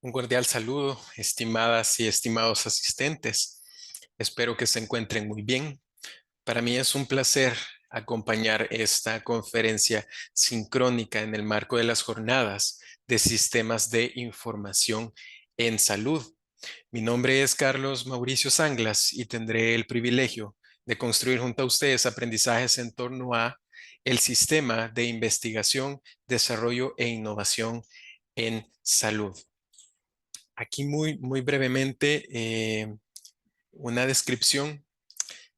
Un cordial saludo, estimadas y estimados asistentes. Espero que se encuentren muy bien. Para mí es un placer acompañar esta conferencia sincrónica en el marco de las jornadas de sistemas de información en salud. Mi nombre es Carlos Mauricio Sanglas y tendré el privilegio de construir junto a ustedes aprendizajes en torno a el sistema de investigación, desarrollo e innovación en salud. Aquí muy brevemente una descripción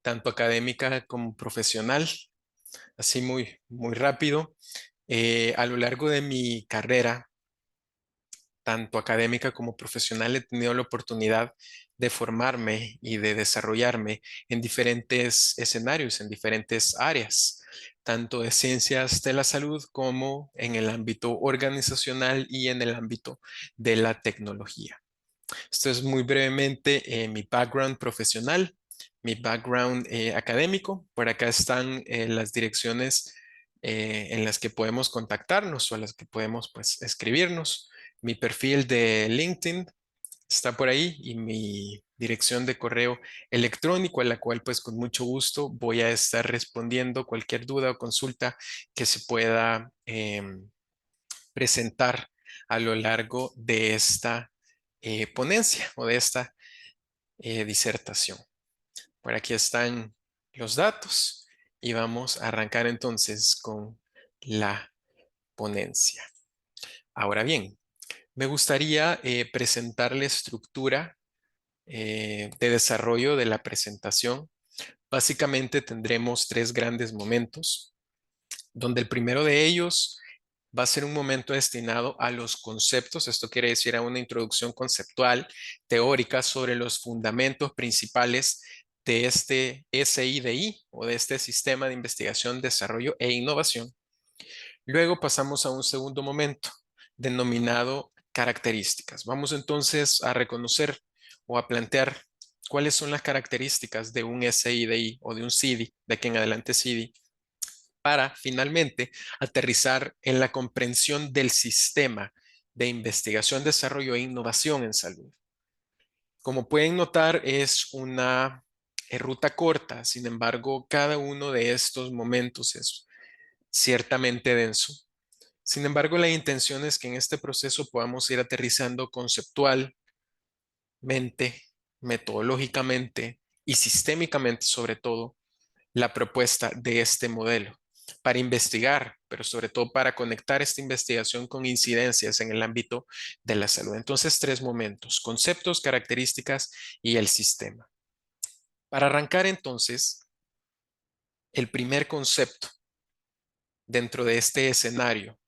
tanto académica como profesional, así muy rápido. A lo largo de mi carrera, tanto académica como profesional, he tenido la oportunidad de formarme y de desarrollarme en diferentes escenarios, en diferentes áreas, tanto de ciencias de la salud como en el ámbito organizacional y en el ámbito de la tecnología. Esto es muy brevemente mi background profesional, mi background académico. Por acá están las direcciones en las que podemos contactarnos o a las que podemos pues escribirnos. Mi perfil de LinkedIn está por ahí y mi dirección de correo electrónico a la cual pues con mucho gusto voy a estar respondiendo cualquier duda o consulta que se pueda presentar a lo largo de esta ponencia o de esta disertación. Por aquí están los datos y vamos a arrancar entonces con la ponencia. Ahora bien, me gustaría presentar la estructura de desarrollo de la presentación. Básicamente tendremos tres grandes momentos, donde el primero de ellos va a ser un momento destinado a los conceptos. Esto quiere decir a una introducción conceptual, teórica sobre los fundamentos principales de este SIDI o de este Sistema de Investigación, Desarrollo e Innovación. Luego pasamos a un segundo momento denominado características. Vamos entonces a reconocer o a plantear cuáles son las características de un SIDI o de un CIDI, de aquí en adelante CIDI, para finalmente aterrizar en la comprensión del sistema de investigación, desarrollo e innovación en salud. Como pueden notar, es una ruta corta, sin embargo, cada uno de estos momentos es ciertamente denso. Sin embargo, la intención es que en este proceso podamos ir aterrizando conceptualmente, metodológicamente y sistémicamente, sobre todo, la propuesta de este modelo para investigar, pero sobre todo para conectar esta investigación con incidencias en el ámbito de la salud. Entonces, tres momentos: conceptos, características y el sistema. Para arrancar entonces, el primer concepto dentro de este escenario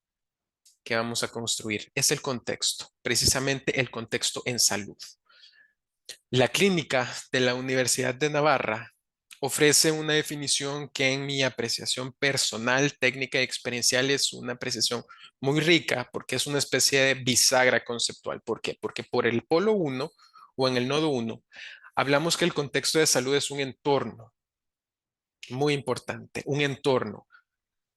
que vamos a construir es el contexto, precisamente el contexto en salud. La clínica de la Universidad de Navarra ofrece una definición que en mi apreciación personal, técnica y experiencial es una apreciación muy rica porque es una especie de bisagra conceptual. ¿Por qué? Porque por el polo 1 o en el nodo 1 hablamos que el contexto de salud es un entorno muy importante, un entorno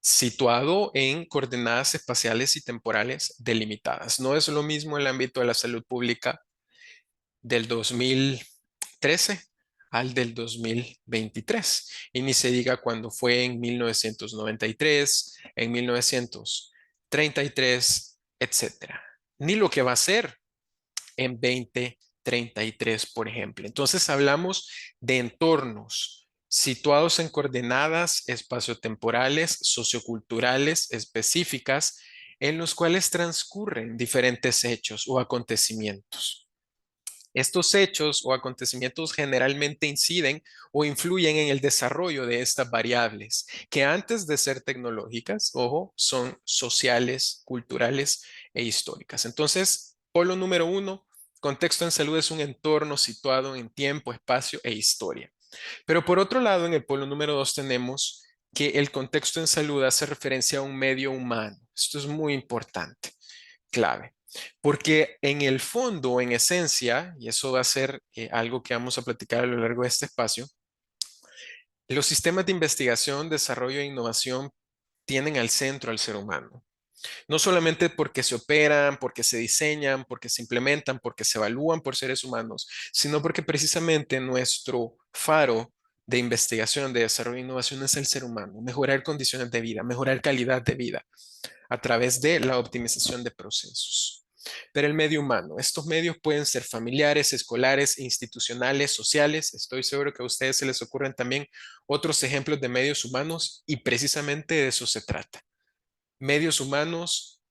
situado en coordenadas espaciales y temporales delimitadas. No es lo mismo el ámbito de la salud pública del 2013 al del 2023. Y ni se diga cuando fue en 1993, en 1933, etcétera. Ni lo que va a ser en 2033, por ejemplo. Entonces hablamos de entornos situados en coordenadas espaciotemporales, socioculturales específicas, en los cuales transcurren diferentes hechos o acontecimientos. Estos hechos o acontecimientos generalmente inciden o influyen en el desarrollo de estas variables, que antes de ser tecnológicas, ojo, son sociales, culturales e históricas. Entonces, polo número 1, contexto en salud es un entorno situado en tiempo, espacio e historia. Pero por otro lado, en el polo número 2 tenemos que el contexto en salud hace referencia a un medio humano. Esto es muy importante, clave. Porque en el fondo, en esencia, y eso va a ser algo que vamos a platicar a lo largo de este espacio, los sistemas de investigación, desarrollo e innovación tienen al centro al ser humano. No solamente porque se operan, porque se diseñan, porque se implementan, porque se evalúan por seres humanos, sino porque precisamente nuestro faro de investigación, de desarrollo e innovación es el ser humano, mejorar condiciones de vida, mejorar calidad de vida a través de la optimización de procesos. Pero el medio humano, estos medios pueden ser familiares, escolares, institucionales, sociales. Estoy seguro que a ustedes se les ocurren también otros ejemplos de medios humanos y precisamente de eso se trata. Medios humanos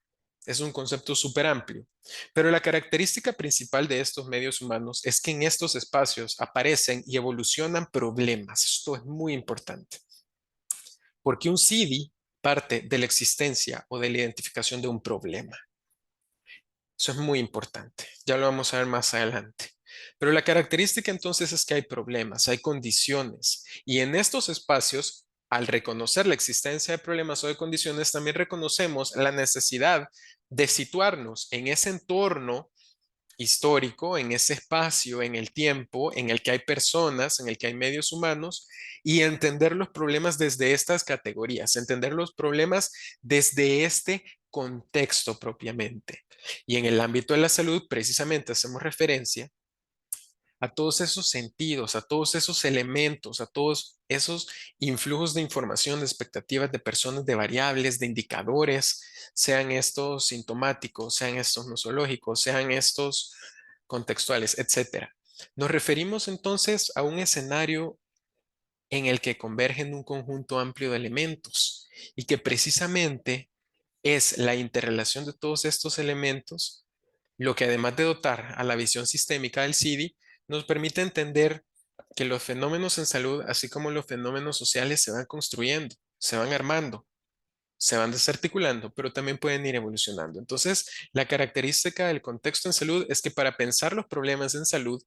es un concepto súper amplio, pero la característica principal de estos medios humanos es que en estos espacios aparecen y evolucionan problemas. Esto es muy importante, porque un CD parte de la existencia o de la identificación de un problema. Eso es muy importante. Ya lo vamos a ver más adelante. Pero la característica entonces es que hay problemas, hay condiciones. Y en estos espacios, al reconocer la existencia de problemas o de condiciones, también reconocemos la necesidad de situarnos en ese entorno histórico, en ese espacio, en el tiempo, en el que hay personas, en el que hay medios humanos, y entender los problemas desde estas categorías, entender los problemas desde este contexto propiamente. Y en el ámbito de la salud, precisamente hacemos referencia a todos esos sentidos, a todos esos elementos, a todos esos influjos de información, de expectativas de personas, de variables, de indicadores, sean estos sintomáticos, sean estos nosológicos, sean estos contextuales, etcétera. Nos referimos entonces a un escenario en el que convergen un conjunto amplio de elementos y que precisamente es la interrelación de todos estos elementos lo que además de dotar a la visión sistémica del CIDI, nos permite entender que los fenómenos en salud, así como los fenómenos sociales, se van construyendo, se van armando, se van desarticulando, pero también pueden ir evolucionando. Entonces, la característica del contexto en salud es que para pensar los problemas en salud,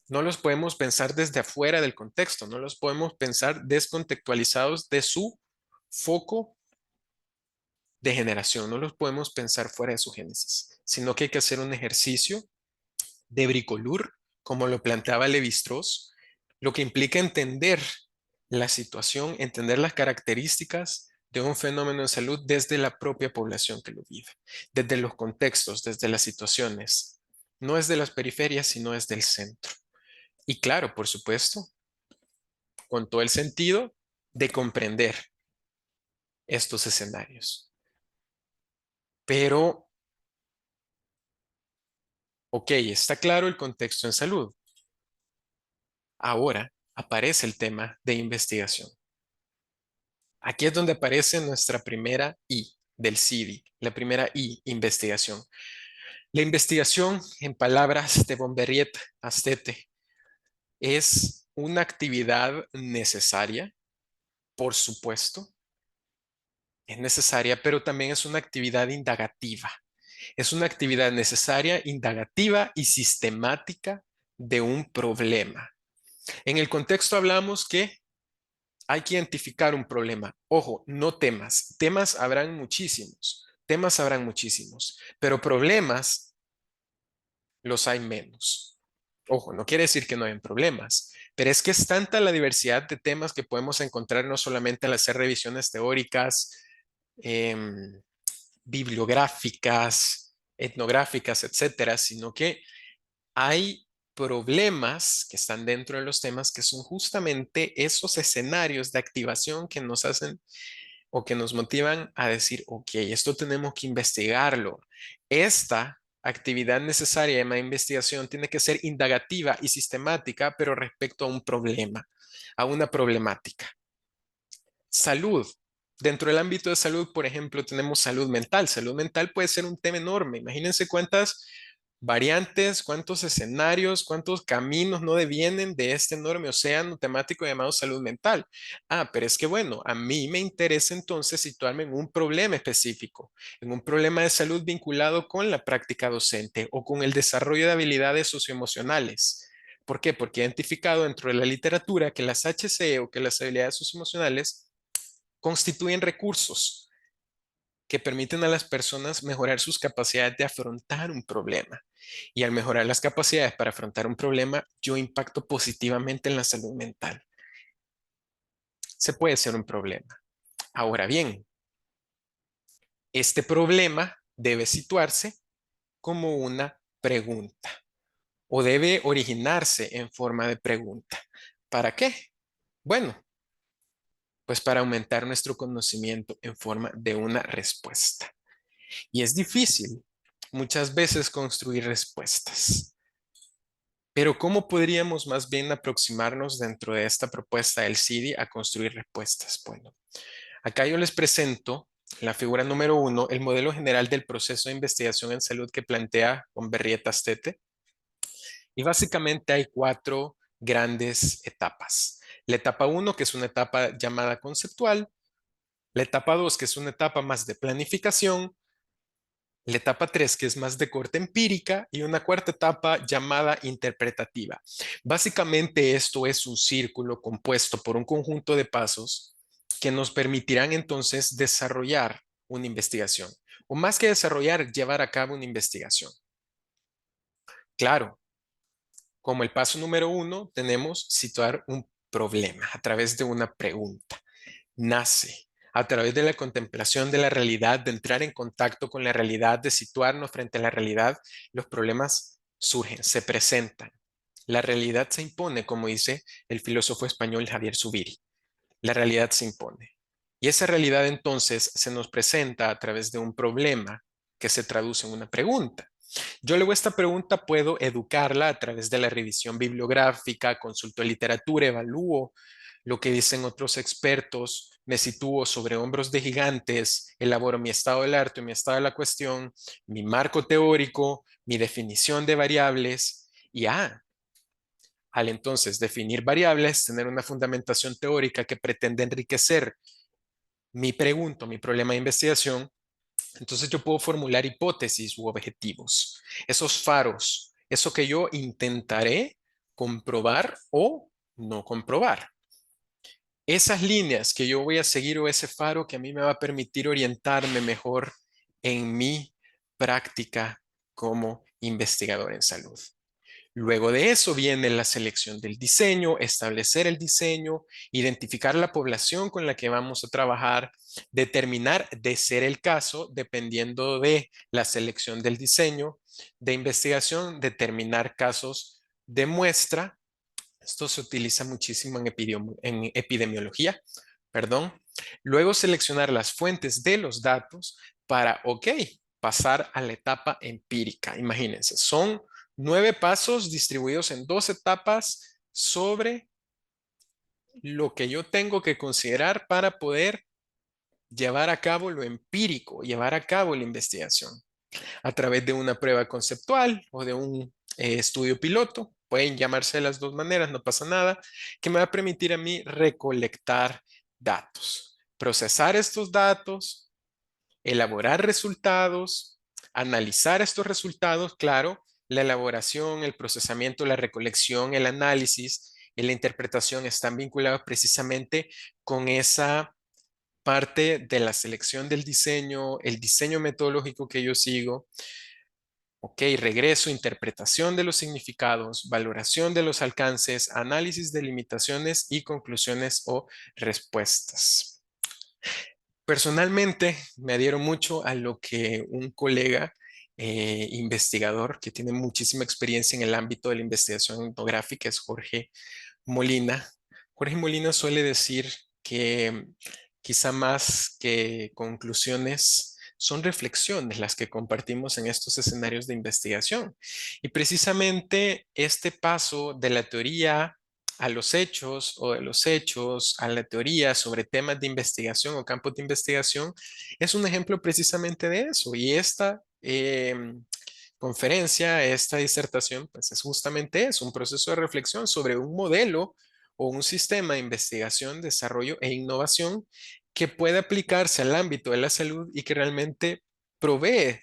no los podemos pensar desde afuera del contexto, no los podemos pensar descontextualizados de su foco de generación, no los podemos pensar fuera de su génesis, sino que hay que hacer un ejercicio de bricolur, como lo planteaba Levi-Strauss, lo que implica entender la situación, entender las características de un fenómeno en salud desde la propia población que lo vive, desde los contextos, desde las situaciones. No es de las periferias, sino es del centro. Y claro, por supuesto, con todo el sentido de comprender estos escenarios. Pero, ok, está claro el contexto en salud. Ahora aparece el tema de investigación. Aquí es donde aparece nuestra primera I del CIDI, la primera I, investigación. La investigación, en palabras de Bomberiet Astete, es una actividad necesaria, por supuesto, es necesaria, pero también es una actividad indagativa. Es una actividad necesaria, indagativa y sistemática de un problema. En el contexto hablamos que hay que identificar un problema. Ojo, no temas. Temas habrán muchísimos, pero problemas los hay menos. Ojo, no quiere decir que no hayan problemas, pero es que es tanta la diversidad de temas que podemos encontrar no solamente al hacer revisiones teóricas, em, bibliográficas, etnográficas, etcétera, sino que hay problemas que están dentro de los temas que son justamente esos escenarios de activación que nos hacen o que nos motivan a decir, ok, esto tenemos que investigarlo. Esta actividad necesaria de la investigación tiene que ser indagativa y sistemática, pero respecto a un problema, a una problemática. Salud. Dentro del ámbito de salud, por ejemplo, tenemos salud mental. Salud mental puede ser un tema enorme. Imagínense cuántas variantes, cuántos escenarios, cuántos caminos no devienen de este enorme océano temático llamado salud mental. Ah, pero es que bueno, a mí me interesa entonces situarme en un problema específico, en un problema de salud vinculado con la práctica docente o con el desarrollo de habilidades socioemocionales. ¿Por qué? Porque he identificado dentro de la literatura que las HCE o que las habilidades socioemocionales constituyen recursos que permiten a las personas mejorar sus capacidades de afrontar un problema. Y al mejorar las capacidades para afrontar un problema, yo impacto positivamente en la salud mental. Se puede ser un problema. Ahora bien, Este problema debe situarse como una pregunta o debe originarse en forma de pregunta. ¿Para qué? Bueno, pues para aumentar nuestro conocimiento en forma de una respuesta. Y es difícil muchas veces construir respuestas. Pero ¿cómo podríamos más bien aproximarnos dentro de esta propuesta del CIDI a construir respuestas? Bueno, acá yo les presento la figura número 1, el modelo general del proceso de investigación en salud que plantea Conberrieta Stete. Y básicamente hay 4 grandes etapas. La etapa 1, que es una etapa llamada conceptual. La etapa 2, que es una etapa más de planificación. La etapa 3, que es más de corte empírica, y una cuarta etapa llamada interpretativa. Básicamente esto es un círculo compuesto por un conjunto de pasos que nos permitirán entonces desarrollar una investigación, o más que desarrollar, llevar a cabo una investigación. Claro, como el paso número 1, tenemos situar un problema a través de una pregunta. Nace a través de la contemplación de la realidad, de entrar en contacto con la realidad, de situarnos frente a la realidad. Los problemas surgen, se presentan. La realidad se impone, como dice el filósofo español Javier Zubiri. La realidad se impone. Y esa realidad entonces se nos presenta a través de un problema que se traduce en una pregunta. Yo luego esta pregunta puedo educarla a través de la revisión bibliográfica, consulto literatura, evalúo lo que dicen otros expertos, me sitúo sobre hombros de gigantes, elaboro mi estado del arte, mi estado de la cuestión, mi marco teórico, mi definición de variables y al entonces definir variables, tener una fundamentación teórica que pretende enriquecer mi pregunta, mi problema de investigación, entonces yo puedo formular hipótesis u objetivos, esos faros, eso que yo intentaré comprobar o no comprobar. Esas líneas que yo voy a seguir o ese faro que a mí me va a permitir orientarme mejor en mi práctica como investigador en salud. Luego de eso viene la selección del diseño, establecer el diseño, identificar la población con la que vamos a trabajar, determinar de ser el caso, dependiendo de la selección del diseño de investigación, determinar casos de muestra. Esto se utiliza muchísimo en epidemiología, perdón. Luego seleccionar las fuentes de los datos para, ok, pasar a la etapa empírica. Imagínense, son 9 pasos distribuidos en 2 etapas sobre lo que yo tengo que considerar para poder llevar a cabo lo empírico, llevar a cabo la investigación a través de una prueba conceptual o de un estudio piloto. Pueden llamarse de las dos maneras, no pasa nada, que me va a permitir a mí recolectar datos, procesar estos datos, elaborar resultados, analizar estos resultados, claro, la elaboración, el procesamiento, la recolección, el análisis y la interpretación están vinculados precisamente con esa parte de la selección del diseño, el diseño metodológico que yo sigo. Ok, regreso, interpretación de los significados, valoración de los alcances, análisis de limitaciones y conclusiones o respuestas. Personalmente, me adhiero mucho a lo que un colega investigador que tiene muchísima experiencia en el ámbito de la investigación etnográfica es Jorge Molina. Jorge Molina suele decir que quizá más que conclusiones son reflexiones las que compartimos en estos escenarios de investigación. Y precisamente este paso de la teoría a los hechos o de los hechos a la teoría sobre temas de investigación o campos de investigación es un ejemplo precisamente de eso. Y esta conferencia, esta disertación, pues es justamente eso, un proceso de reflexión sobre un modelo o un sistema de investigación, desarrollo e innovación que puede aplicarse al ámbito de la salud y que realmente provee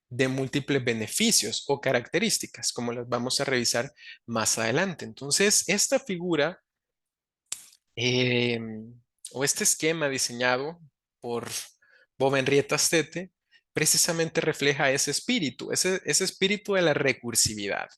de múltiples beneficios o características, como las vamos a revisar más adelante. Entonces, esta figura eh, o este esquema diseñado por Bob Henrietta Stete precisamente refleja ese espíritu, ese espíritu de la recursividad,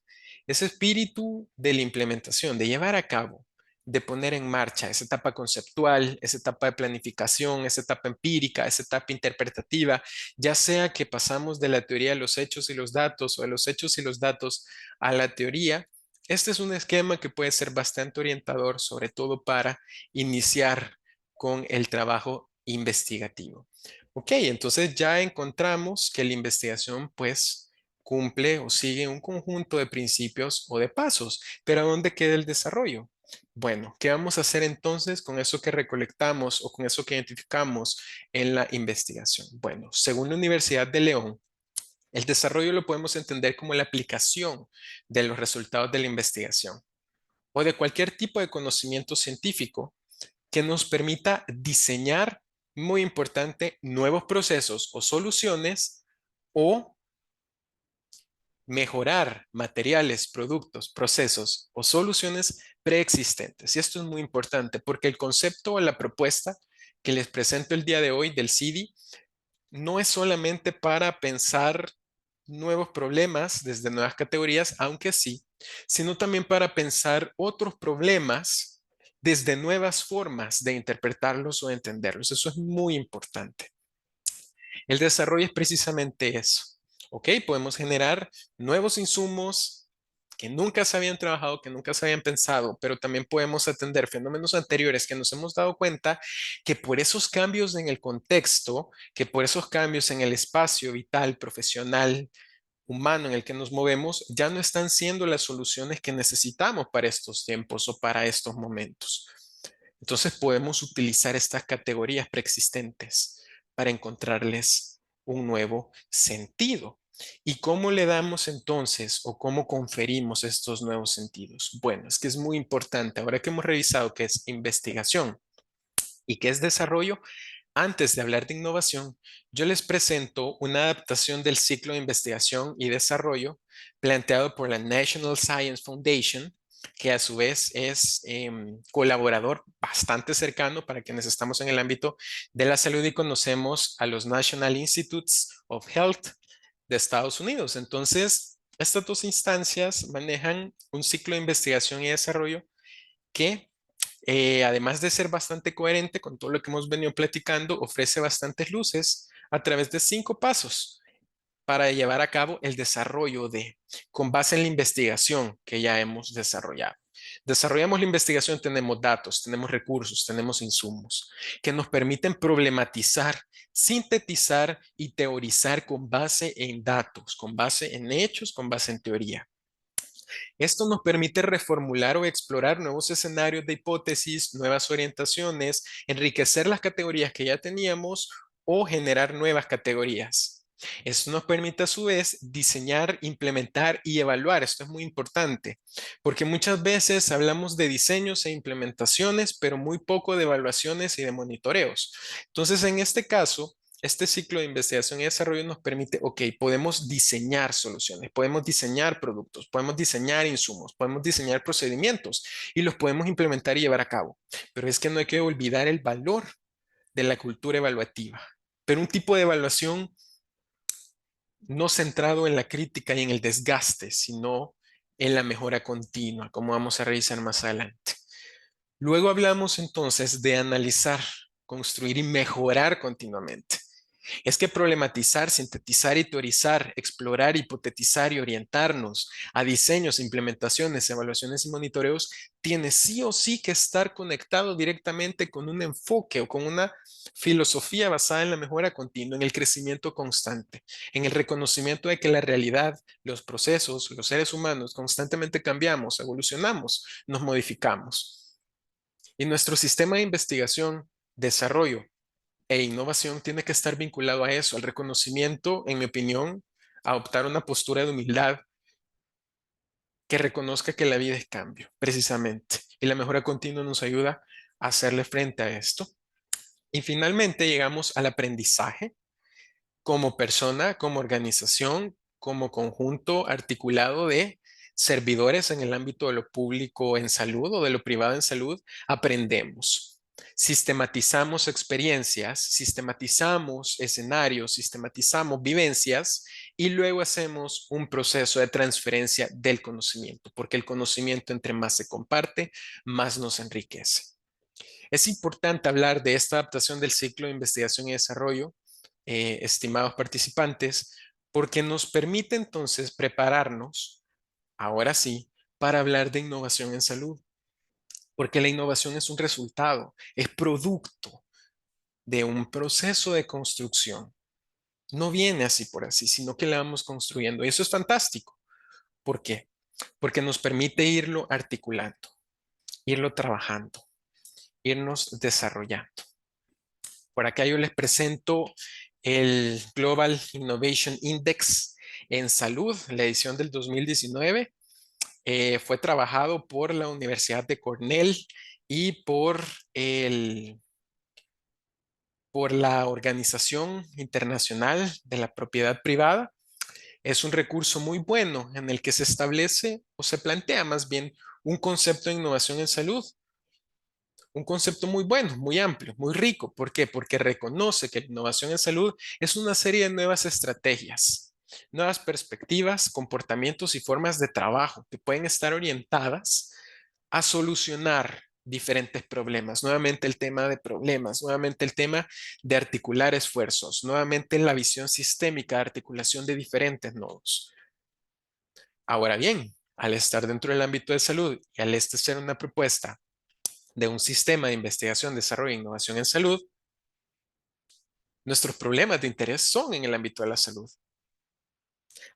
ese espíritu de la implementación, de llevar a cabo de poner en marcha esa etapa conceptual, esa etapa de planificación, esa etapa empírica, esa etapa interpretativa, ya sea que pasamos de la teoría de los hechos y los datos o de los hechos y los datos a la teoría. Este es un esquema que puede ser bastante orientador, sobre todo para iniciar con el trabajo investigativo. Ok, entonces ya encontramos que la investigación pues cumple o sigue un conjunto de principios o de pasos, pero ¿a dónde queda el desarrollo? Bueno, ¿qué vamos a hacer entonces con eso que recolectamos o con eso que identificamos en la investigación? Bueno, según la Universidad de León, el desarrollo lo podemos entender como la aplicación de los resultados de la investigación o de cualquier tipo de conocimiento científico que nos permita diseñar, muy importante, nuevos procesos o soluciones o mejorar materiales, productos, procesos o soluciones preexistentes. Y esto es muy importante porque el concepto o la propuesta que les presento el día de hoy del CIDI no es solamente para pensar nuevos problemas desde nuevas categorías, aunque sí, sino también para pensar otros problemas desde nuevas formas de interpretarlos o de entenderlos. Eso es muy importante. El desarrollo es precisamente eso. ¿Ok? Podemos generar nuevos insumos que nunca se habían trabajado, que nunca se habían pensado, pero también podemos atender fenómenos anteriores que nos hemos dado cuenta que por esos cambios en el contexto, que por esos cambios en el espacio vital, profesional, humano en el que nos movemos, ya no están siendo las soluciones que necesitamos para estos tiempos o para estos momentos. Entonces podemos utilizar estas categorías preexistentes para encontrarles un nuevo sentido. ¿Y cómo le damos entonces o cómo conferimos estos nuevos sentidos? Bueno, es que es muy importante, ahora que hemos revisado qué es investigación y qué es desarrollo, antes de hablar de innovación, yo les presento una adaptación del ciclo de investigación y desarrollo planteado por la National Science Foundation, que a su vez es colaborador bastante cercano para quienes estamos en el ámbito de la salud y conocemos a los National Institutes of Health de Estados Unidos. Entonces, estas dos instancias manejan un ciclo de investigación y desarrollo que además de ser bastante coherente con todo lo que hemos venido platicando, ofrece bastantes luces a través de 5 pasos para llevar a cabo el desarrollo con base en la investigación que ya hemos desarrollado. Desarrollamos la investigación, tenemos datos, tenemos recursos, tenemos insumos que nos permiten problematizar, sintetizar y teorizar con base en datos, con base en hechos, con base en teoría. Esto nos permite reformular o explorar nuevos escenarios de hipótesis, nuevas orientaciones, enriquecer las categorías que ya teníamos o generar nuevas categorías. Esto nos permite a su vez diseñar, implementar y evaluar. Esto es muy importante porque muchas veces hablamos de diseños e implementaciones, pero muy poco de evaluaciones y de monitoreos. Entonces, en este caso, este ciclo de investigación y desarrollo nos permite, ok, podemos diseñar soluciones, podemos diseñar productos, podemos diseñar insumos, podemos diseñar procedimientos y los podemos implementar y llevar a cabo. Pero es que no hay que olvidar el valor de la cultura evaluativa. Pero un tipo de evaluación no centrado en la crítica y en el desgaste, sino en la mejora continua, como vamos a revisar más adelante. Luego hablamos entonces de analizar, construir y mejorar continuamente. Es que problematizar, sintetizar y teorizar, explorar, hipotetizar y orientarnos a diseños, implementaciones, evaluaciones y monitoreos tiene sí o sí que estar conectado directamente con un enfoque o con una filosofía basada en la mejora continua, en el crecimiento constante, en el reconocimiento de que la realidad, los procesos, los seres humanos constantemente cambiamos, evolucionamos, nos modificamos. Y nuestro sistema de investigación, desarrollo e innovación tiene que estar vinculado a eso, al reconocimiento, en mi opinión, a adoptar una postura de humildad que reconozca que la vida es cambio, precisamente, y la mejora continua nos ayuda a hacerle frente a esto. Y finalmente llegamos al aprendizaje como persona, como organización, como conjunto articulado de servidores en el ámbito de lo público en salud o de lo privado en salud, aprendemos. Sistematizamos experiencias, sistematizamos escenarios, sistematizamos vivencias y luego hacemos un proceso de transferencia del conocimiento, porque el conocimiento entre más se comparte, más nos enriquece. Es importante hablar de esta adaptación del ciclo de investigación y desarrollo, estimados participantes, porque nos permite entonces prepararnos, ahora sí, para hablar de innovación en salud, porque la innovación es un resultado, es producto de un proceso de construcción. No viene así por así, sino que la vamos construyendo. Y eso es fantástico. ¿Por qué? Porque nos permite irlo articulando, irlo trabajando, irnos desarrollando. Por acá yo les presento el Global Innovation Index en salud, la edición del 2019. Fue trabajado por la Universidad de Cornell y el, por la Organización Internacional de la Propiedad Privada. Es un recurso muy bueno en el que se establece o se plantea más bien un concepto de innovación en salud, un concepto muy bueno, muy amplio, muy rico. ¿Por qué? Porque reconoce que la innovación en salud es una serie de nuevas estrategias, nuevas perspectivas, comportamientos y formas de trabajo que pueden estar orientadas a solucionar diferentes problemas. Nuevamente el tema de problemas, nuevamente el tema de articular esfuerzos, nuevamente la visión sistémica de articulación de diferentes nodos. Ahora bien, al estar dentro del ámbito de salud y al este ser una propuesta de un sistema de investigación, desarrollo e innovación en salud, nuestros problemas de interés son en el ámbito de la salud.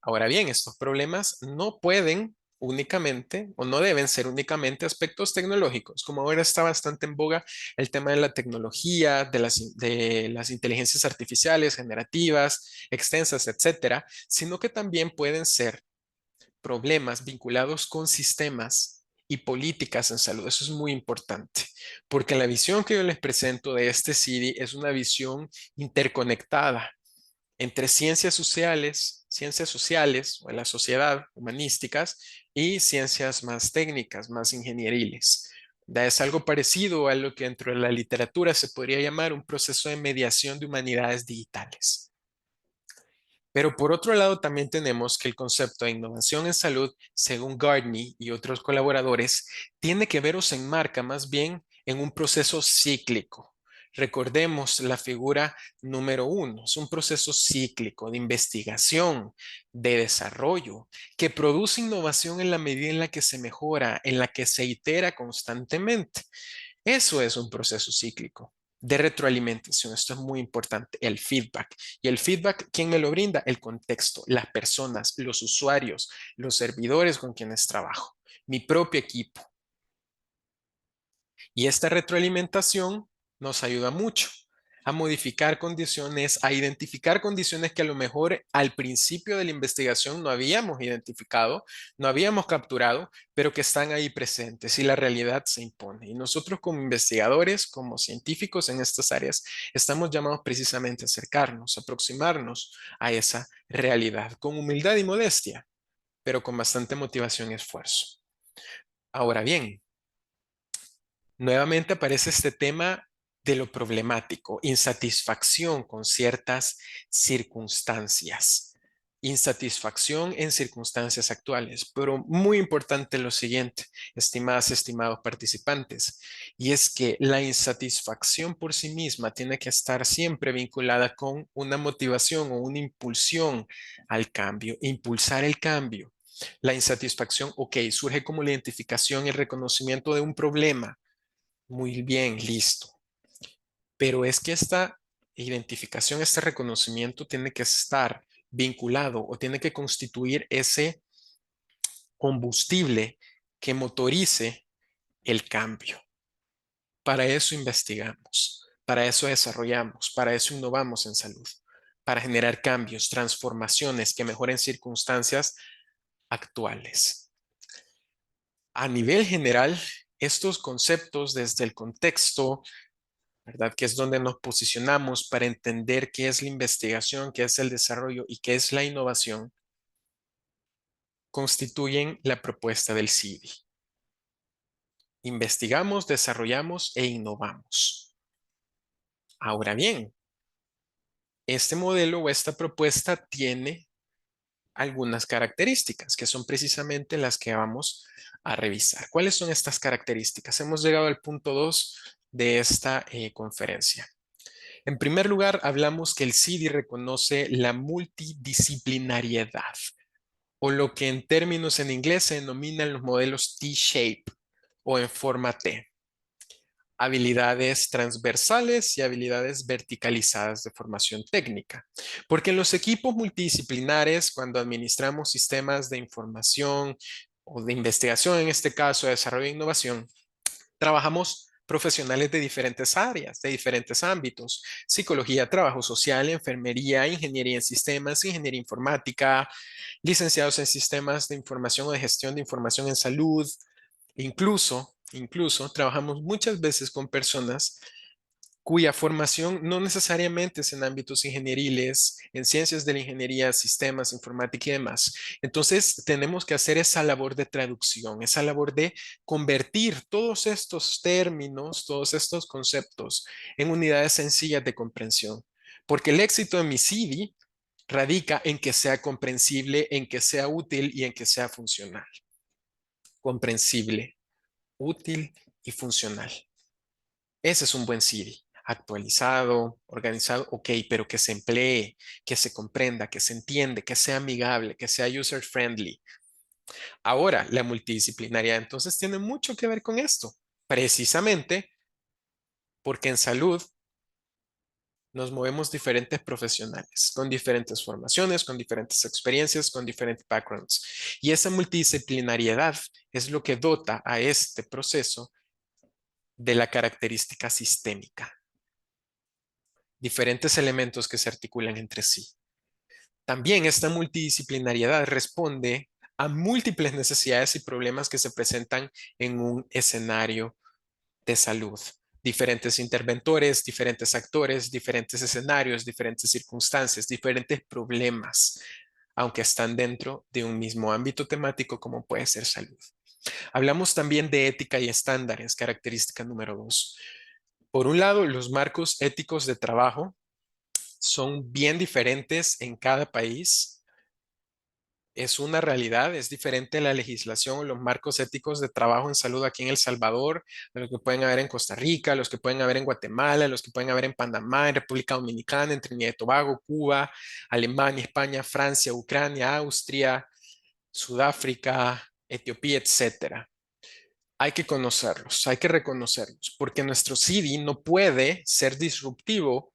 Ahora bien, estos problemas no pueden únicamente o no deben ser únicamente aspectos tecnológicos, como ahora está bastante en boga el tema de la tecnología, de las inteligencias artificiales generativas, extensas, etcétera, sino que también pueden ser problemas vinculados con sistemas y políticas en salud. Eso es muy importante, porque la visión que yo les presento de este CIDI es una visión interconectada entre ciencias sociales o de la sociedad, humanísticas, y ciencias más técnicas, más ingenieriles. Es algo parecido a lo que dentro de la literatura se podría llamar un proceso de mediación de humanidades digitales. Pero por otro lado, también tenemos que el concepto de innovación en salud, según Gardner y otros colaboradores, tiene que ver o se enmarca más bien en un proceso cíclico. Recordemos la figura número uno, es un proceso cíclico de investigación, de desarrollo, que produce innovación en la medida en la que se mejora, en la que se itera constantemente. Eso es un proceso cíclico de retroalimentación. Esto es muy importante, el feedback. Y el feedback, ¿quién me lo brinda? El contexto, las personas, los usuarios, los servidores con quienes trabajo, mi propio equipo. Y esta retroalimentación nos ayuda mucho a modificar condiciones, a identificar condiciones que a lo mejor al principio de la investigación no habíamos identificado, no habíamos capturado, pero que están ahí presentes y la realidad se impone. Y nosotros como investigadores, como científicos en estas áreas, estamos llamados precisamente a acercarnos, a aproximarnos a esa realidad con humildad y modestia, pero con bastante motivación y esfuerzo. Ahora bien, nuevamente aparece este tema de lo problemático, insatisfacción con ciertas circunstancias, insatisfacción en circunstancias actuales, pero muy importante lo siguiente, estimadas, estimados participantes, y es que la insatisfacción por sí misma tiene que estar siempre vinculada con una motivación o una impulsión al cambio, impulsar el cambio. La insatisfacción, ok, surge como la identificación y el reconocimiento de un problema. Muy bien, listo. Pero es que esta identificación, este reconocimiento tiene que estar vinculado o tiene que constituir ese combustible que motorice el cambio. Para eso investigamos, para eso desarrollamos, para eso innovamos en salud, para generar cambios, transformaciones que mejoren circunstancias actuales. A nivel general, estos conceptos desde el contexto, ¿verdad? Que es donde nos posicionamos para entender qué es la investigación, qué es el desarrollo y qué es la innovación, constituyen la propuesta del CIDI. Investigamos, desarrollamos e innovamos. Ahora bien, este modelo o esta propuesta tiene algunas características que son precisamente las que vamos a revisar. ¿Cuáles son estas características? Hemos llegado al punto 2 de esta conferencia. En primer lugar, hablamos que el CIDI reconoce la multidisciplinariedad, o lo que en términos en inglés se denominan los modelos T-shape o en forma T. Habilidades transversales y habilidades verticalizadas de formación técnica. Porque en los equipos multidisciplinares, cuando administramos sistemas de información o de investigación, en este caso de desarrollo e innovación, trabajamos profesionales de diferentes áreas, de diferentes ámbitos: psicología, trabajo social, enfermería, ingeniería en sistemas, ingeniería informática, licenciados en sistemas de información o de gestión de información en salud. Incluso trabajamos muchas veces con personas cuya formación no necesariamente es en ámbitos ingenieriles, en ciencias de la ingeniería, sistemas, informática y demás. Entonces, tenemos que hacer esa labor de traducción, esa labor de convertir todos estos términos, todos estos conceptos en unidades sencillas de comprensión. Porque el éxito de mi CD radica en que sea comprensible, en que sea útil y en que sea funcional. Comprensible, útil y funcional. Ese es un buen CD. Actualizado, organizado, ok, pero que se emplee, que se comprenda, que se entiende, que sea amigable, que sea user friendly. Ahora, la multidisciplinaridad entonces tiene mucho que ver con esto, precisamente porque en salud nos movemos diferentes profesionales, con diferentes formaciones, con diferentes experiencias, con diferentes backgrounds. Y esa multidisciplinariedad es lo que dota a este proceso de la característica sistémica, diferentes elementos que se articulan entre sí. También esta multidisciplinariedad responde a múltiples necesidades y problemas que se presentan en un escenario de salud. Diferentes interventores, diferentes actores, diferentes escenarios, diferentes circunstancias, diferentes problemas, aunque están dentro de un mismo ámbito temático como puede ser salud. Hablamos también de ética y estándares, característica número 2. Por un lado, los marcos éticos de trabajo son bien diferentes en cada país. Es una realidad, es diferente la legislación o los marcos éticos de trabajo en salud aquí en El Salvador, de los que pueden haber en Costa Rica, los que pueden haber en Guatemala, los que pueden haber en Panamá, en República Dominicana, en Trinidad y Tobago, Cuba, Alemania, España, Francia, Ucrania, Austria, Sudáfrica, Etiopía, etcétera. Hay que conocerlos, hay que reconocerlos, porque nuestro CD no puede ser disruptivo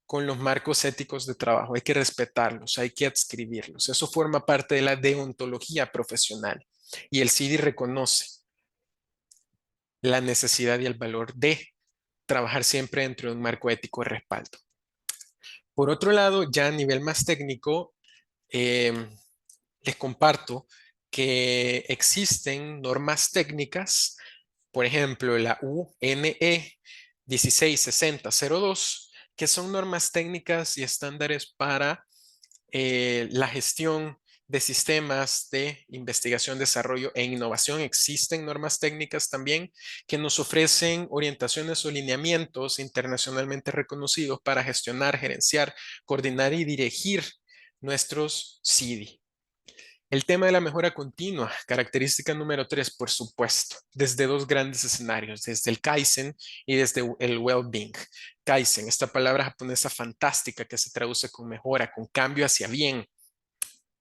con los marcos éticos de trabajo. Hay que respetarlos, hay que adscribirlos. Eso forma parte de la deontología profesional. Y el CD reconoce la necesidad y el valor de trabajar siempre dentro de un marco ético de respaldo. Por otro lado, ya a nivel más técnico, eh, les comparto que existen normas técnicas, por ejemplo, la UNE 166002, que son normas técnicas y estándares para la gestión de sistemas de investigación, desarrollo e innovación. Existen normas técnicas también que nos ofrecen orientaciones o lineamientos internacionalmente reconocidos para gestionar, gerenciar, coordinar y dirigir nuestros CIDI. El tema de la mejora continua, característica número 3, por supuesto, desde dos grandes escenarios, desde el Kaizen y desde el well-being. Kaizen, esta palabra japonesa fantástica que se traduce con mejora, con cambio hacia bien.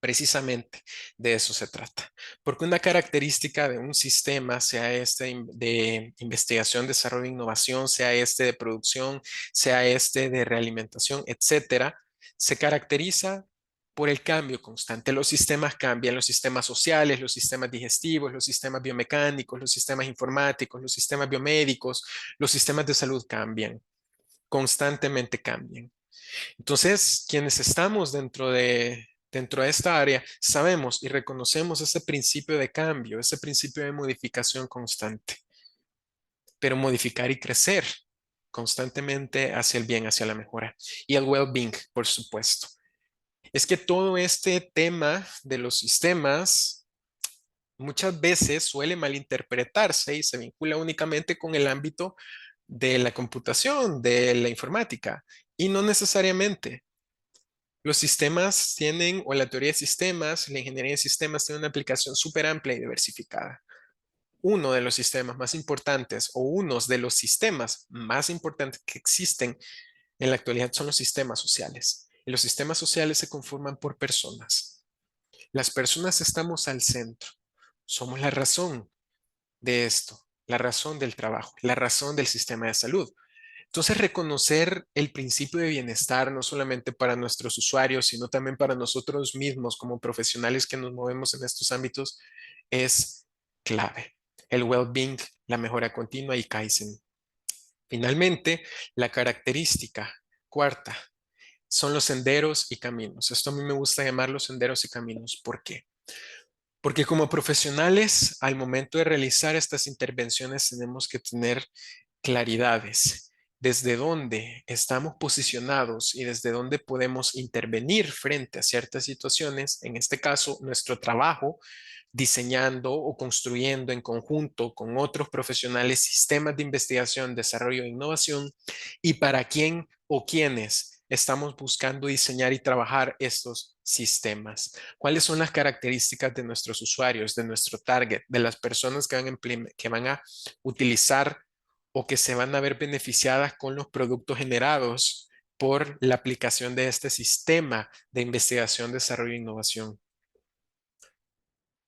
Precisamente de eso se trata. Porque una característica de un sistema, sea este de investigación, desarrollo e innovación, sea este de producción, sea este de realimentación, etcétera, se caracteriza por el cambio constante. Los sistemas cambian, los sistemas sociales, los sistemas digestivos, los sistemas biomecánicos, los sistemas informáticos, los sistemas biomédicos, los sistemas de salud cambian, constantemente cambian. Entonces, quienes estamos dentro de esta área, sabemos y reconocemos ese principio de cambio, ese principio de modificación constante, pero modificar y crecer constantemente hacia el bien, hacia la mejora. Y el well-being, por supuesto. Es que todo este tema de los sistemas muchas veces suele malinterpretarse y se vincula únicamente con el ámbito de la computación, de la informática, y no necesariamente. Los sistemas tienen, o la teoría de sistemas, la ingeniería de sistemas tiene una aplicación súper amplia y diversificada. Uno de los sistemas más importantes o unos de los sistemas más importantes que existen en la actualidad son los sistemas sociales. Y los sistemas sociales se conforman por personas. Las personas estamos al centro. Somos la razón de esto, la razón del trabajo, la razón del sistema de salud. Entonces, reconocer el principio de bienestar no solamente para nuestros usuarios, sino también para nosotros mismos como profesionales que nos movemos en estos ámbitos es clave. El well-being, la mejora continua y Kaizen. Finalmente, la característica cuarta son los senderos y caminos. Esto a mí me gusta llamarlos senderos y caminos. ¿Por qué? Porque como profesionales, al momento de realizar estas intervenciones, tenemos que tener claridades, desde dónde estamos posicionados y desde dónde podemos intervenir frente a ciertas situaciones, en este caso, nuestro trabajo, diseñando o construyendo en conjunto con otros profesionales sistemas de investigación, desarrollo e innovación, y para quién o quiénes estamos buscando diseñar y trabajar estos sistemas. ¿Cuáles son las características de nuestros usuarios, de nuestro target, de las personas que van a utilizar o que se van a ver beneficiadas con los productos generados por la aplicación de este sistema de investigación, desarrollo e innovación?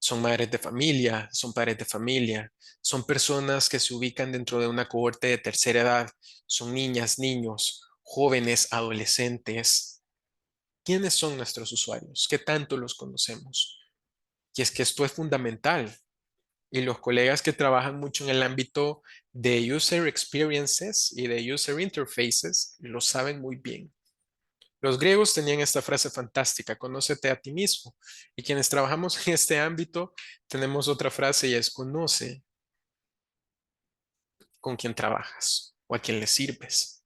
Son madres de familia, son padres de familia, son personas que se ubican dentro de una cohorte de tercera edad, son niñas, niños, jóvenes, adolescentes. ¿Quiénes son nuestros usuarios? ¿Qué tanto los conocemos? Y es que esto es fundamental. Y los colegas que trabajan mucho en el ámbito de user experiences y de user interfaces lo saben muy bien. Los griegos tenían esta frase fantástica: conócete a ti mismo. Y quienes trabajamos en este ámbito tenemos otra frase y es: conoce con quién trabajas o a quién le sirves.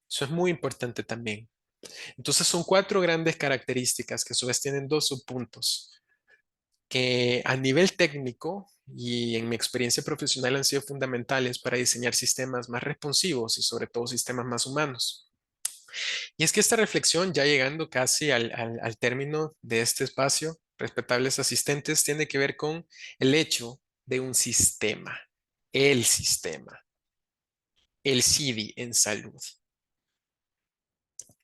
Eso es muy importante también. Entonces son cuatro grandes características que a su vez tienen dos subpuntos que a nivel técnico y en mi experiencia profesional han sido fundamentales para diseñar sistemas más responsivos y sobre todo sistemas más humanos. Y es que esta reflexión, ya llegando casi al término de este espacio, respetables asistentes, tiene que ver con el hecho de un sistema, el sistema, el CIDI en salud.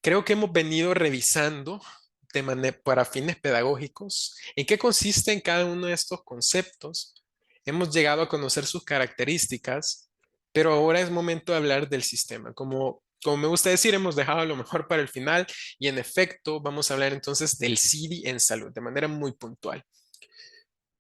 Creo que hemos venido revisando para fines pedagógicos en qué consiste en cada uno de estos conceptos. Hemos llegado a conocer sus características, pero ahora es momento de hablar del sistema. Como me gusta decir, hemos dejado lo mejor para el final y en efecto vamos a hablar entonces del CIDI en salud de manera muy puntual.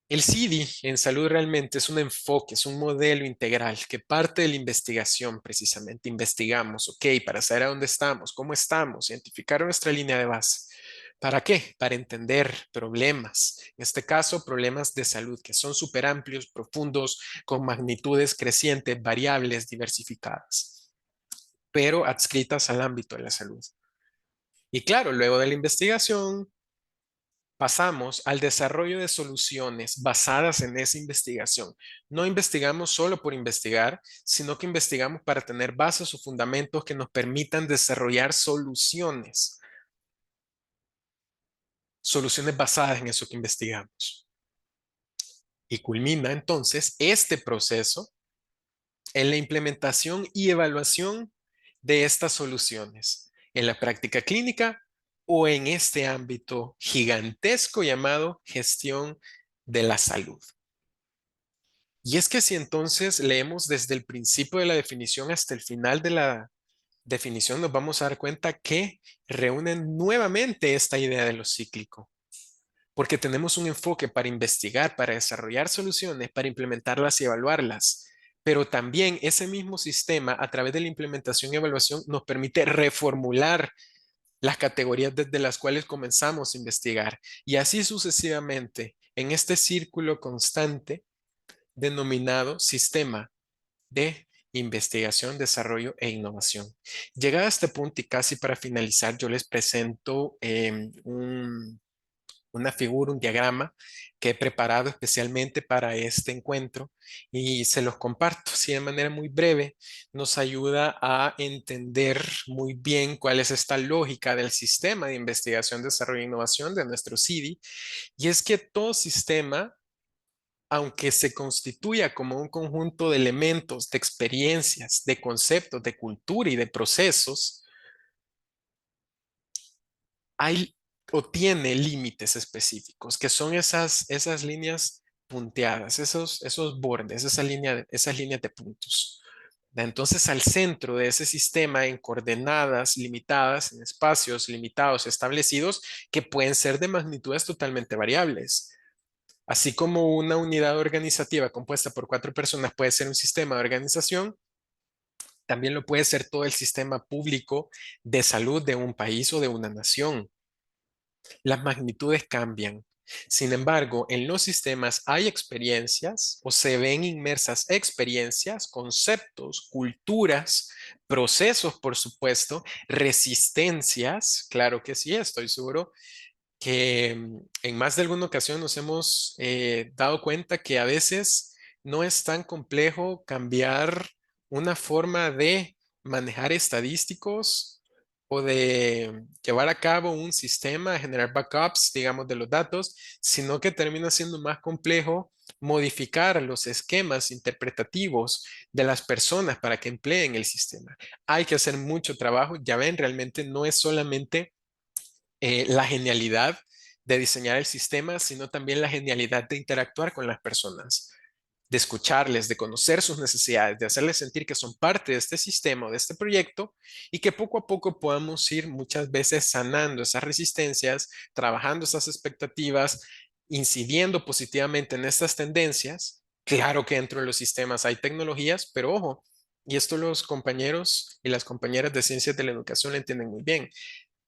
El CIDI en salud realmente es un enfoque, es un modelo integral que parte de la investigación precisamente. Investigamos, ok, para saber a dónde estamos, cómo estamos, identificar nuestra línea de base. ¿Para qué? Para entender problemas, en este caso problemas de salud que son súper amplios, profundos, con magnitudes crecientes, variables, diversificadas, pero adscritas al ámbito de la salud. Y claro, luego de la investigación, pasamos al desarrollo de soluciones basadas en esa investigación. No investigamos solo por investigar, sino que investigamos para tener bases o fundamentos que nos permitan desarrollar soluciones basadas en eso que investigamos. Y culmina entonces este proceso en la implementación y evaluación de estas soluciones en la práctica clínica o en este ámbito gigantesco llamado gestión de la salud. Y es que si entonces leemos desde el principio de la definición hasta el final de la definición, nos vamos a dar cuenta que reúnen nuevamente esta idea de lo cíclico, porque tenemos un enfoque para investigar, para desarrollar soluciones, para implementarlas y evaluarlas. Pero también ese mismo sistema, a través de la implementación y evaluación, nos permite reformular las categorías desde las cuales comenzamos a investigar. Y así sucesivamente, en este círculo constante denominado sistema de investigación, desarrollo e innovación. Llegado a este punto y casi para finalizar, yo les presento un una figura, un diagrama que he preparado especialmente para este encuentro y se los comparto, sí, de manera muy breve. Nos ayuda a entender muy bien cuál es esta lógica del sistema de investigación, desarrollo e innovación de nuestro CIDI. Y es que todo sistema, aunque se constituya como un conjunto de elementos, de experiencias, de conceptos, de cultura y de procesos, hay o tiene límites específicos, que son esas líneas punteadas, esos bordes, esas líneas de puntos. Entonces, al centro de ese sistema, en coordenadas limitadas, en espacios limitados establecidos, que pueden ser de magnitudes totalmente variables. Así como una unidad organizativa compuesta por 4 personas puede ser un sistema de organización, también lo puede ser todo el sistema público de salud de un país o de una nación. Las magnitudes cambian. Sin embargo, en los sistemas hay experiencias o se ven inmersas experiencias, conceptos, culturas, procesos, por supuesto, resistencias, claro que sí, estoy seguro que en más de alguna ocasión nos hemos dado cuenta que a veces no es tan complejo cambiar una forma de manejar estadísticos o de llevar a cabo un sistema, generar backups, digamos, de los datos, sino que termina siendo más complejo modificar los esquemas interpretativos de las personas para que empleen el sistema. Hay que hacer mucho trabajo, ya ven, realmente no es solamente la genialidad de diseñar el sistema, sino también la genialidad de interactuar con las personas, de escucharles, de conocer sus necesidades, de hacerles sentir que son parte de este sistema o de este proyecto y que poco a poco podamos ir muchas veces sanando esas resistencias, trabajando esas expectativas, incidiendo positivamente en estas tendencias. Claro que dentro de los sistemas hay tecnologías, pero ojo, y esto los compañeros y las compañeras de ciencias de la educación lo entienden muy bien.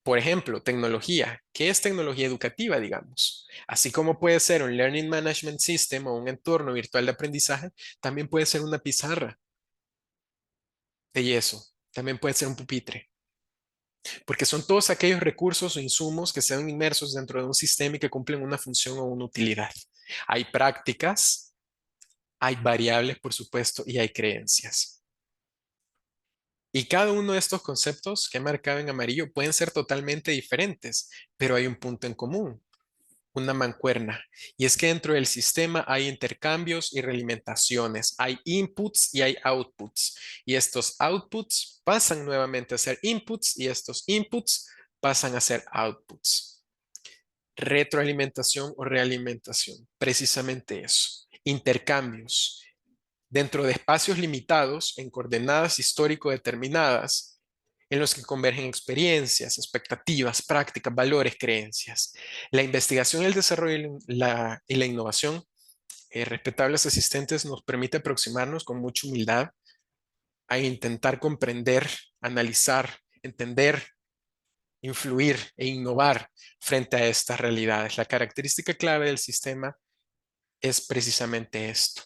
Por ejemplo, tecnología. ¿Qué es tecnología educativa, digamos? Así como puede ser un Learning Management System o un entorno virtual de aprendizaje, también puede ser una pizarra de yeso, también puede ser un pupitre, porque son todos aquellos recursos o insumos que sean inmersos dentro de un sistema y que cumplen una función o una utilidad. Hay prácticas, hay variables, por supuesto, y hay creencias. Y cada uno de estos conceptos que he marcado en amarillo pueden ser totalmente diferentes, pero hay un punto en común, una mancuerna. Y es que dentro del sistema hay intercambios y realimentaciones, hay inputs y hay outputs. Y estos outputs pasan nuevamente a ser inputs y estos inputs pasan a ser outputs. Retroalimentación o realimentación, precisamente eso. Intercambios dentro de espacios limitados en coordenadas histórico determinadas en los que convergen experiencias, expectativas, prácticas, valores, creencias. La investigación, el desarrollo y la innovación, respetables asistentes, nos permite aproximarnos con mucha humildad a intentar comprender, analizar, entender, influir e innovar frente a estas realidades. La característica clave del sistema es precisamente esto.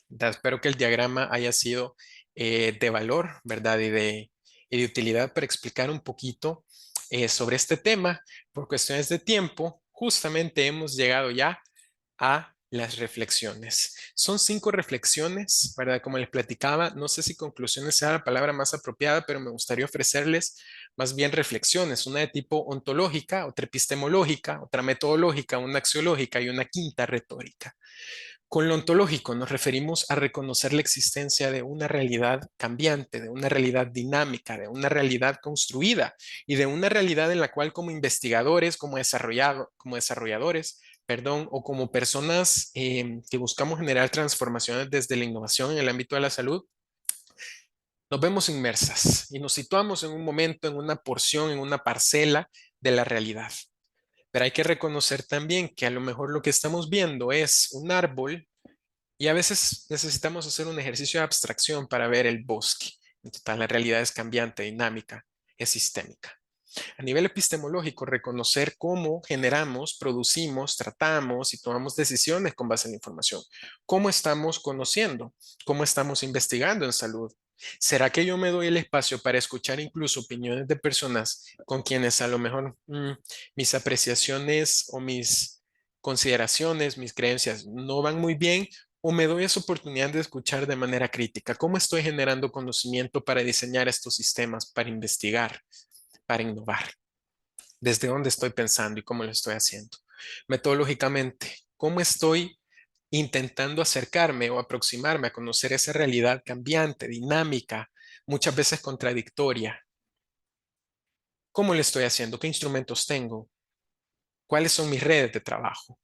Espero que el diagrama haya sido de valor, ¿verdad? Y de utilidad para explicar un poquito sobre este tema. Por cuestiones de tiempo, justamente hemos llegado ya a las reflexiones. Son 5 reflexiones, ¿verdad? Como les platicaba, no sé si conclusiones sea la palabra más apropiada, pero me gustaría ofrecerles más bien reflexiones, una de tipo ontológica, otra epistemológica, otra metodológica, una axiológica y una quinta retórica. Con lo ontológico nos referimos a reconocer la existencia de una realidad cambiante, de una realidad dinámica, de una realidad construida y de una realidad en la cual como investigadores, como desarrolladores, perdón, o como personas que buscamos generar transformaciones desde la innovación en el ámbito de la salud, nos vemos inmersas y nos situamos en un momento, en una porción, en una parcela de la realidad. Pero hay que reconocer también que a lo mejor lo que estamos viendo es un árbol y a veces necesitamos hacer un ejercicio de abstracción para ver el bosque. En total, la realidad es cambiante, dinámica, es sistémica. A nivel epistemológico, reconocer cómo generamos, producimos, tratamos y tomamos decisiones con base en la información. ¿Cómo estamos conociendo? ¿Cómo estamos investigando en salud? ¿Será que yo me doy el espacio para escuchar incluso opiniones de personas con quienes a lo mejor mis apreciaciones o mis consideraciones, mis creencias no van muy bien? ¿O me doy esa oportunidad de escuchar de manera crítica? ¿Cómo estoy generando conocimiento para diseñar estos sistemas, para investigar, para innovar? ¿Desde dónde estoy pensando y cómo lo estoy haciendo? Metodológicamente, ¿cómo estoy intentando acercarme o aproximarme a conocer esa realidad cambiante, dinámica, muchas veces contradictoria? ¿Cómo lo estoy haciendo? ¿Qué instrumentos tengo? ¿Cuáles son mis redes de trabajo?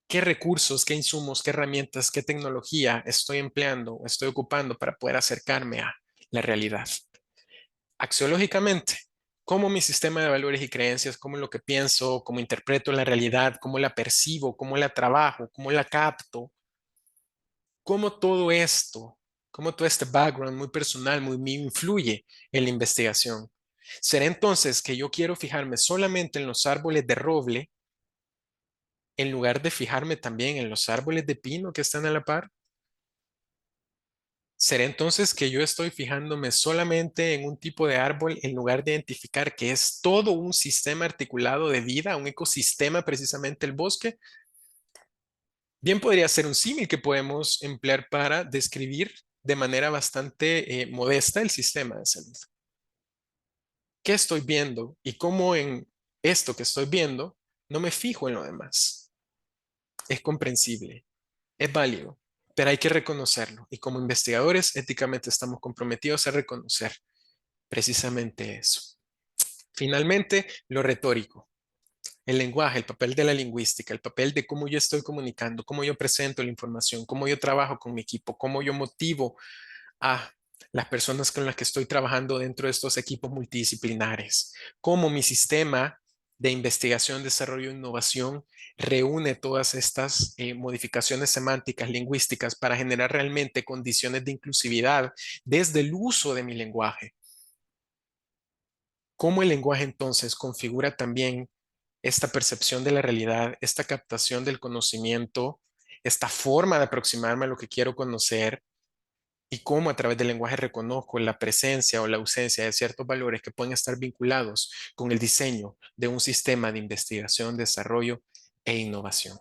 ¿Qué recursos, qué insumos, qué herramientas, qué tecnología estoy empleando o estoy ocupando para poder acercarme a la realidad? Axiológicamente, cómo mi sistema de valores y creencias, cómo lo que pienso, cómo interpreto la realidad, cómo la percibo, cómo la trabajo, cómo la capto, cómo todo esto, cómo todo este background muy personal, muy mío, influye en la investigación. ¿Será entonces que yo quiero fijarme solamente en los árboles de roble en lugar de fijarme también en los árboles de pino que están a la par? ¿Será entonces que yo estoy fijándome solamente en un tipo de árbol en lugar de identificar que es todo un sistema articulado de vida, un ecosistema precisamente el bosque? Bien podría ser un símil que podemos emplear para describir de manera bastante modesta el sistema de salud. ¿Qué estoy viendo y cómo en esto que estoy viendo no me fijo en lo demás? Es comprensible, es válido, pero hay que reconocerlo y como investigadores éticamente estamos comprometidos a reconocer precisamente eso. Finalmente, lo retórico, el lenguaje, el papel de la lingüística, el papel de cómo yo estoy comunicando, cómo yo presento la información, cómo yo trabajo con mi equipo, cómo yo motivo a las personas con las que estoy trabajando dentro de estos equipos multidisciplinares, cómo mi sistema de investigación, desarrollo e innovación reúne todas estas modificaciones semánticas, lingüísticas para generar realmente condiciones de inclusividad desde el uso de mi lenguaje. ¿Cómo el lenguaje entonces configura también esta percepción de la realidad, esta captación del conocimiento, esta forma de aproximarme a lo que quiero conocer y cómo a través del lenguaje reconozco la presencia o la ausencia de ciertos valores que pueden estar vinculados con el diseño de un sistema de investigación, desarrollo e innovación?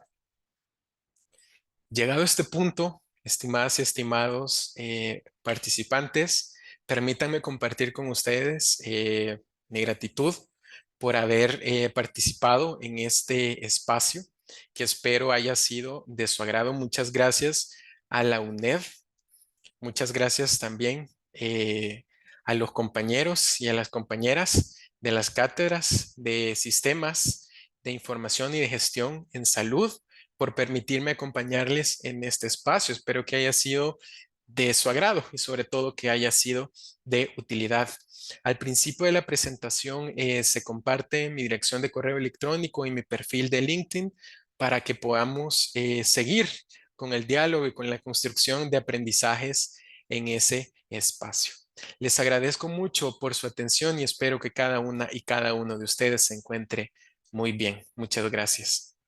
Llegado a este punto, estimadas y estimados participantes, permítanme compartir con ustedes mi gratitud por haber participado en este espacio que espero haya sido de su agrado. Muchas gracias a la UNED. Muchas gracias también a los compañeros y a las compañeras de las cátedras de sistemas de información y de gestión en salud por permitirme acompañarles en este espacio. Espero que haya sido de su agrado y sobre todo que haya sido de utilidad. Al principio de la presentación se comparte mi dirección de correo electrónico y mi perfil de LinkedIn para que podamos seguir con el diálogo y con la construcción de aprendizajes en ese espacio. Les agradezco mucho por su atención y espero que cada una y cada uno de ustedes se encuentre muy bien. Muchas gracias.